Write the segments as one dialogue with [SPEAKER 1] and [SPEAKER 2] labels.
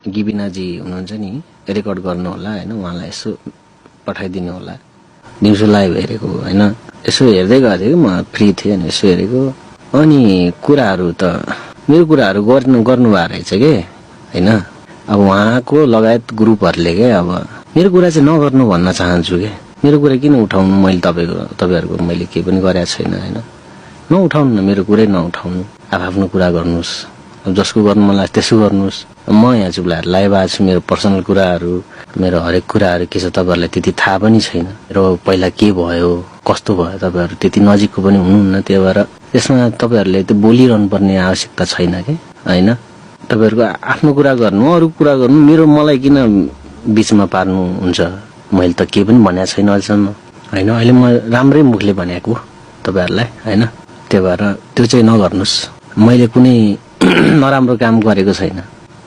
[SPEAKER 1] गिबिनाजी हुनुहुन्छ नि रेकर्ड गर्नु होला हैन उहाँलाई यसो पठाइदिनु होला दिउँसो लाइभ हेरेको हैन यसो हेर्दै गएको थिएँ म फ्री थिएँ अनि यसो हेरेको अनि कुराहरू त मेरो कुराहरू गर्नु भएको रहेछ के हैन अब उहाँको लगायत ग्रुपहरुले के अब मेरो कुरा चाहिँ नगर्नु भन्न चाहन्छु के मेरो कुरा किन उठाउनु मैले तपाईहरुको मैले के पनि गरेको छैन हैन नउठाउनु न मेरो कुरै नउठाउनु आफ्नो कुरा गर्नुस् जसको गर्नु मन लाग्छ त्यसो गर्नुस् म यहाँ चुप्लाएर लाइभ आएको छु मेरो पर्सनल कुराहरू मेरो हरेक कुराहरू के छ तपाईहरुलाई त्यति थाहा पनि छैन र पहिला के भयो कस्तो भयो तपाईहरु त्यति नजिकको पनि हुनुहुन्न त्यही भएर यसमा तपाईहरुले त्यो बोलिरहनु पर्ने आवश्यकता छैन के हैन तपाईहरुको आफ्नो कुरा गर्नु अरु कुरा गर्नु मेरो मलाई किन बीचमा पार्नु हुन्छ मैले त के पनि भनेको छैन अझसम्म हैन अहिले म राम्रै मुखले भनेको तपाईहरुलाई हैन त्यही भएर त्यो चाहिँ नगर्नुस् मैले कुनै नराम्रो काम गरेको छैन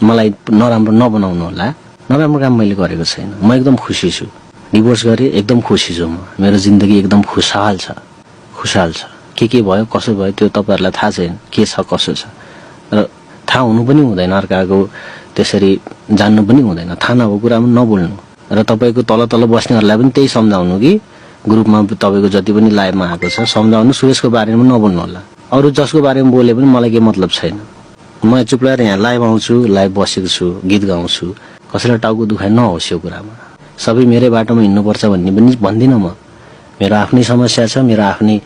[SPEAKER 1] मलाई नराम्रो नबनाउनु होला नराम्रो काम मैले गरेको छैन म एकदम खुसी छु डिभोर्स गरे एकदम खुसी छु म मेरो जिन्दगी एकदम खुशहाल छ के भयो कसो भयो त्यो तपाईहरुलाई थाहा छैन के छ कसो छ र थाहा हुनु पनि हुँदैन अर्काको त्यसरी जान्नु पनि हुँदैन थाहा नभएको कुरामा नबोल्नु र तपाईको तल बस्नेहरुलाई पनि त्यही सम्झाउनु कि ग्रुपमा तपाईको जति पनि लाइभमा आएको छ सम्झाउनु सुरेशको बारेमा नबोल्नु होला अरु जसको बारेमा बोले पनि मलाई के मतलब छैन म चुप्लाएर यहाँ लाइभ आउँछु लाइभ बसेको छु गीत गाउँछु कसैलाई टाउको दुखाइ नहोस् यो कुरामा सबै मेरै बाटोमा हिँड्नुपर्छ भन्ने पनि भन्दिन म मेरो आफ्नै समस्या छ मेरो आफ्नै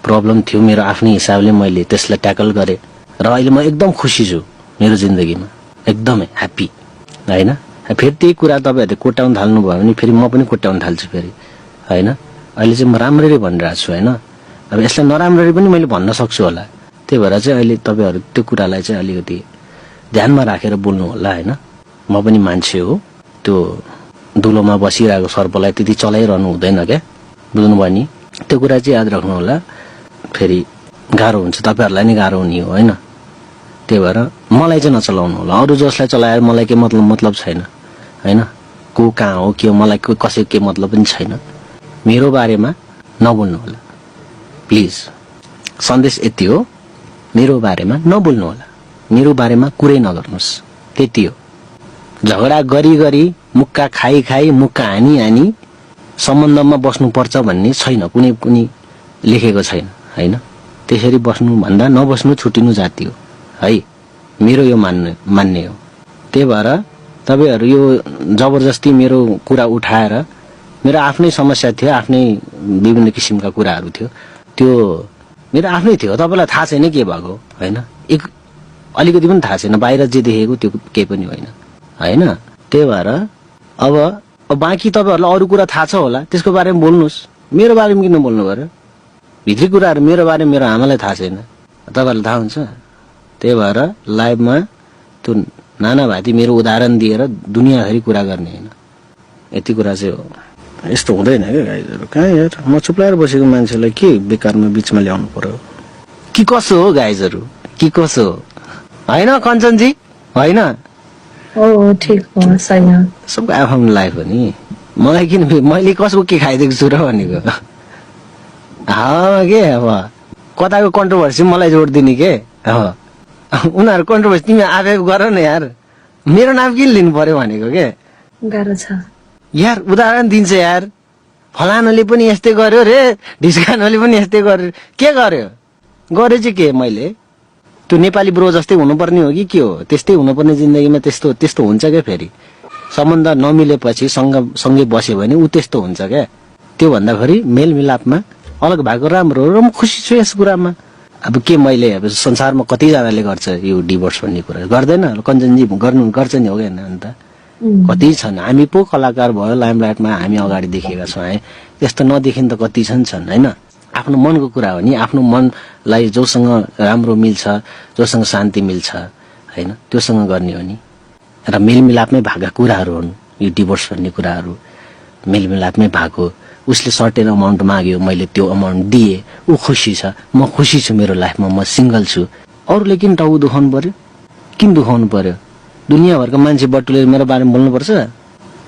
[SPEAKER 1] प्रब्लम थियो मेरो आफ्नै हिसाबले मैले त्यसलाई ट्याकल गरे र अहिले म एकदम खुसी छु मेरो जिन्दगीमा एकदमै ह्यापी हैन फेरि त्यही कुरा तपाईहरुले कोट्याउन थाल्नु भयो भने फेरि म पनि कोट्याउन थाल्छु फेरि हैन अहिले चाहिँ म राम्ररी भनिरहेको छु हैन अब यसलाई नराम्ररी पनि मैले भन्न सक्छु होला त्यही भएर चाहिँ अहिले तपाईहरु त्यो कुरालाई चाहिँ अलिकति ध्यानमा राखेर बोल्नु होला हैन म पनि मान्छे हो त्यो दुलोमा बसिरहेको सर्पलाई त्यति चलाइरहनु हुँदैन के बुझ्नु भयो नि त्यो कुरा चाहिँ याद राख्नु होला फेरि गाह्रो हुन्छ तपाईहरुलाई नि गाह्रो हुने हो हैन त्यही भएर मलाई चाहिँ नचलाउनु होला अरु जसलाई चलाएर मलाई के मतलब छैन हैन को कहाँ हो के हो मलाई कसै के मतलब पनि छैन मेरो बारेमा नबोल्नु होला प्लिज सन्देश यति हो मेरो बारेमा नबोल्नु होला मेरो बारेमा कुरै नगर्नुस् त्यति हो झगडा गरी मुक्का खाई मुक्का हानी सम्बन्धमा बस्नु पर्छ भन्ने छैन कुनै लेखेको छैन हैन त्यसरी बस्नु भन्दा नबस्नु छुटिनु जाति हो है मेरो यो मान्ने हो त्यही भएर तपाईहरु यो जबरजस्ती मेरो कुरा उठाएर मेरो आफ्नै समस्या थियो आफ्नै विभिन्न किसिमका कुराहरू थियो त्यो मेरो आफ्नै थियो तपाईलाई थाहा छैन के भएको हैन अलिकति पनि थाहा छैन बाहिर जे देखेको त्यो केही पनि होइन हैन त्यही भएर अब बाँकी तपाईहरुलाई अरु कुरा थाहा छ होला त्यसको बारेमा बोल्नुस् मेरो बारेमा किन बोल्नु पर्यो भित्री कुराहरु मेरो बारेमा मेरो आमालाई थाहा छैन तपाईहरुलाई थाहा हुन्छ त्यही भएर लाइभमा त्यो नाना भाती मेरो उदाहरण दिएर दुनियाभरि कुरा गर्ने हैन यति कुरा चाहिँ हो यस्तो हुँदैन के गाइजहरु कहाँ यार म चुप्लाएर बसेको मान्छेलाई के बेकारमा बीचमा ल्याउनु पर्यो कि कसो हो गाइजहरु कि कसो हैन कञ्चनजी हैन
[SPEAKER 2] ओ ठीक हो सही हो
[SPEAKER 1] सबको आफ्नो लाइफ हो नि मलाई किन मैले कसको के खाइदिएको छु र भनेको के अब कताको कन्ट्रोभर्सी मलाई जोड दिने के उनीहरु कन्ट्रोभर्सी तिमी आफै गर न यार मेरो नाम किन लिनु पर्यो भनेको के
[SPEAKER 2] गाह्रो छ
[SPEAKER 1] यार उदाहरण दिन्छ यार फलानाले पनि यस्तै गर्यो रे ढिस्कानले पनि यस्तै गर्यो के गर्यो गरे चाहिँ के मैले त्यो नेपाली ब्रो जस्तै हुनुपर्ने हो कि के हो त्यस्तै हुनुपर्ने जिन्दगीमा त्यस्तो हुन्छ के फेरि सम्बन्ध नमिलेपछि सँगै बस्यो भने उ त्यस्तो हुन्छ के त्यो भन्दा फेरि मेलमिलापमा अलग भएको राम्रो र म खुसी छु यस कुरामा अब के मैले अब संसारमा कति जनाले गर्छ यो डिभोर्स भन्ने कुरा गर्दैन कञ्चनजी गर्छ नि हो हैन अन्त कति छन् हामी पो कलाकार भयो लाइमलाइटमा हामी अगाडि देखेका छौं है त्यस्तो नदेखिन त कति छन् हैन आफ्नो मनको कुरा हो नि आफ्नो मनलाई जोसँग राम्रो मिल्छ जोसँग शान्ति मिल्छ हैन त्योसँग गर्ने हो नि र मेलमिलापमै भागा कुराहरू हुन् यो डिभोर्स भन्ने कुराहरू मेलमिलापमै भागो उसले सर्टेन अमाउन्ट माग्यो मैले त्यो अमाउन्ट दिए उ खुसी छ म खुसी छु मेरो लाइफमा म सिंगल छु अरूले किन टाउ दुखाउनु पर्यो किन दुखाउनु पर्यो दुनियाभरको मान्छे बटुलेर मेरो बारेमा बोल्नु पर्छ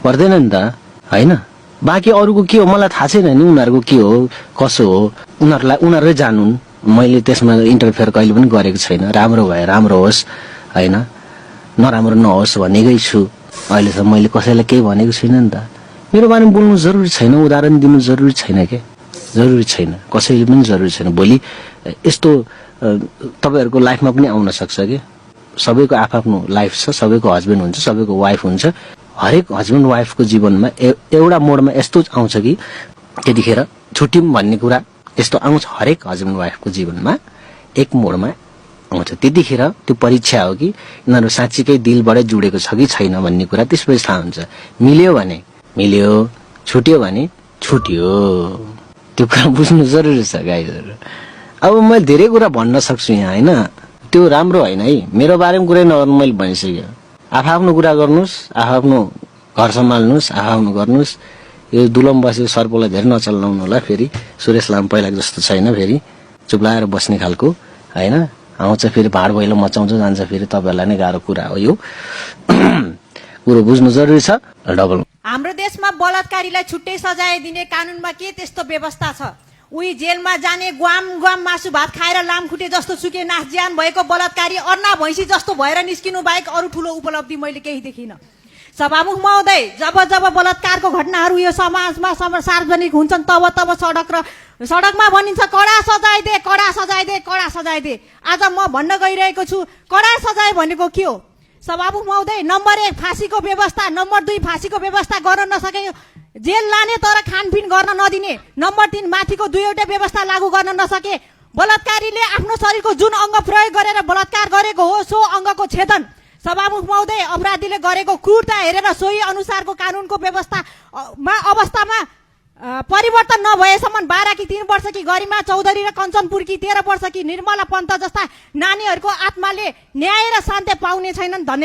[SPEAKER 1] पर्दैन नि त हैन बाँकी अरूको के हो मलाई थाहा छैन नि उनीहरुको के हो कसो हो उनीहरुले जानुन् मैले त्यसमा इन्टरफेयर कहिले पनि गरेको छैन राम्रो भए राम्रो होस् हैन नराम्रो नहोस् भनेकै छु। अहिलेसम्म मैले कसैलाई केही भनेको छुइनँ नि त। मेरो बारेमा बोल्नु जरुरी छैन, उदाहरण दिनु जरुरी छैन के, जरुरी छैन, कसैले पनि जरुरी छैन। भोलि यस्तो तपाईहरुको लाइफमा पनि आउन सक्छ के। सबैको आफ्नो लाइफ छ, सबैको हस्बेन्ड हुन्छ, सबैको वाइफ हुन्छ। हरेक हस्बेन्ड वाइफको जीवनमा एउटा मोडमा यस्तो आउँछ कि त्यतिखेर छुट्यौं भन्ने कुरा यस्तो आउँछ। हरेक हस्बेन्ड वाइफको जीवनमा एक मोडमा आउँछ। त्यतिखेर त्यो परीक्षा हो कि यिनीहरू साँच्चीकै दिलबाटै जुडेको छ कि छैन भन्ने कुरा त्यसपछि थाहा हुन्छ। मिल्यो भने मिल्यो, छुट्यो भने छुट्यो। त्यो कुरा बुझ्नु जरुरी छ गाइजहरु। अब मैले धेरै कुरा भन्न सक्छु यहाँ हैन, त्यो राम्रो हैन है। मेरो बारेमा कुरै नगर्नु मैले भनिसक्यो। आफ्नो कुरा गर्नुस्, आफ्नो घर सम्हाल्नुस्, आफ्नो गर्नुस्। यो दुलम बसेको सर्पलाई धेरै नचल्लाउनु होला। फेरि सुरेश लाम पहिलाको जस्तो छैन, फेरि चुप्लाएर बस्ने खालको हैन। आउँछ फेरि भाड भैलो मचाउँछ जान्छ, फेरि तपाईहरुलाई नै गाह्रो कुरा हो यो। कुरो बुझ्नु जरुरी छ। डबल
[SPEAKER 3] हाम्रो देशमा बलात्कारीलाई छुट्टै सजाय दिने कानूनमा के त्यस्तो व्यवस्था छ? उही जेलमा जाने ग्वाम मासु भात खाएर लामखुट्टे जस्तो सुके नास ज्यान भएको बलात्कारी अर्ना भैँसी जस्तो भएर निस्किनु बाहेक अरू ठूलो उपलब्धि मैले केही देखिन। सभामुख महोदय, जब बलात्कारको घटनाहरू यो समाजमा सार्वजनिक हुन्छन् तब सडकमा भनिन्छ कडा सजाय दे, कडा सजाय दे, कडा सजाय दे। आज म भन्न गइरहेको छु कडा सजाय भनेको के हो? सभामुख महोदय, नम्बर 1 फाँसीको व्यवस्था, नम्बर 2 फाँसीको व्यवस्था गर्न नसके जेल लाने तर खानपिन गर्न नदिने, नम्बर 3 माथिको 2वटा व्यवस्था लागू गर्न नसके बलात्कारीले आफ्नो शरीरको जुन अङ्ग प्रयोग गरेर बलात्कार गरेको हो सो अङ्गको छेदन। सभामुख महोदय, अपराधीले गरेको क्रूरता हेरेर सोही अनुसारको कानूनको अवस्थामा परिवर्तन नभएसम्म 12 कि 3 वर्ष कि गरिमा चौधरी र कञ्चनपुर कि 13 वर्ष कि निर्मला पन्त जस्ता नानीहरूको आत्माले न्याय र शान्ति पाउने छैनन्।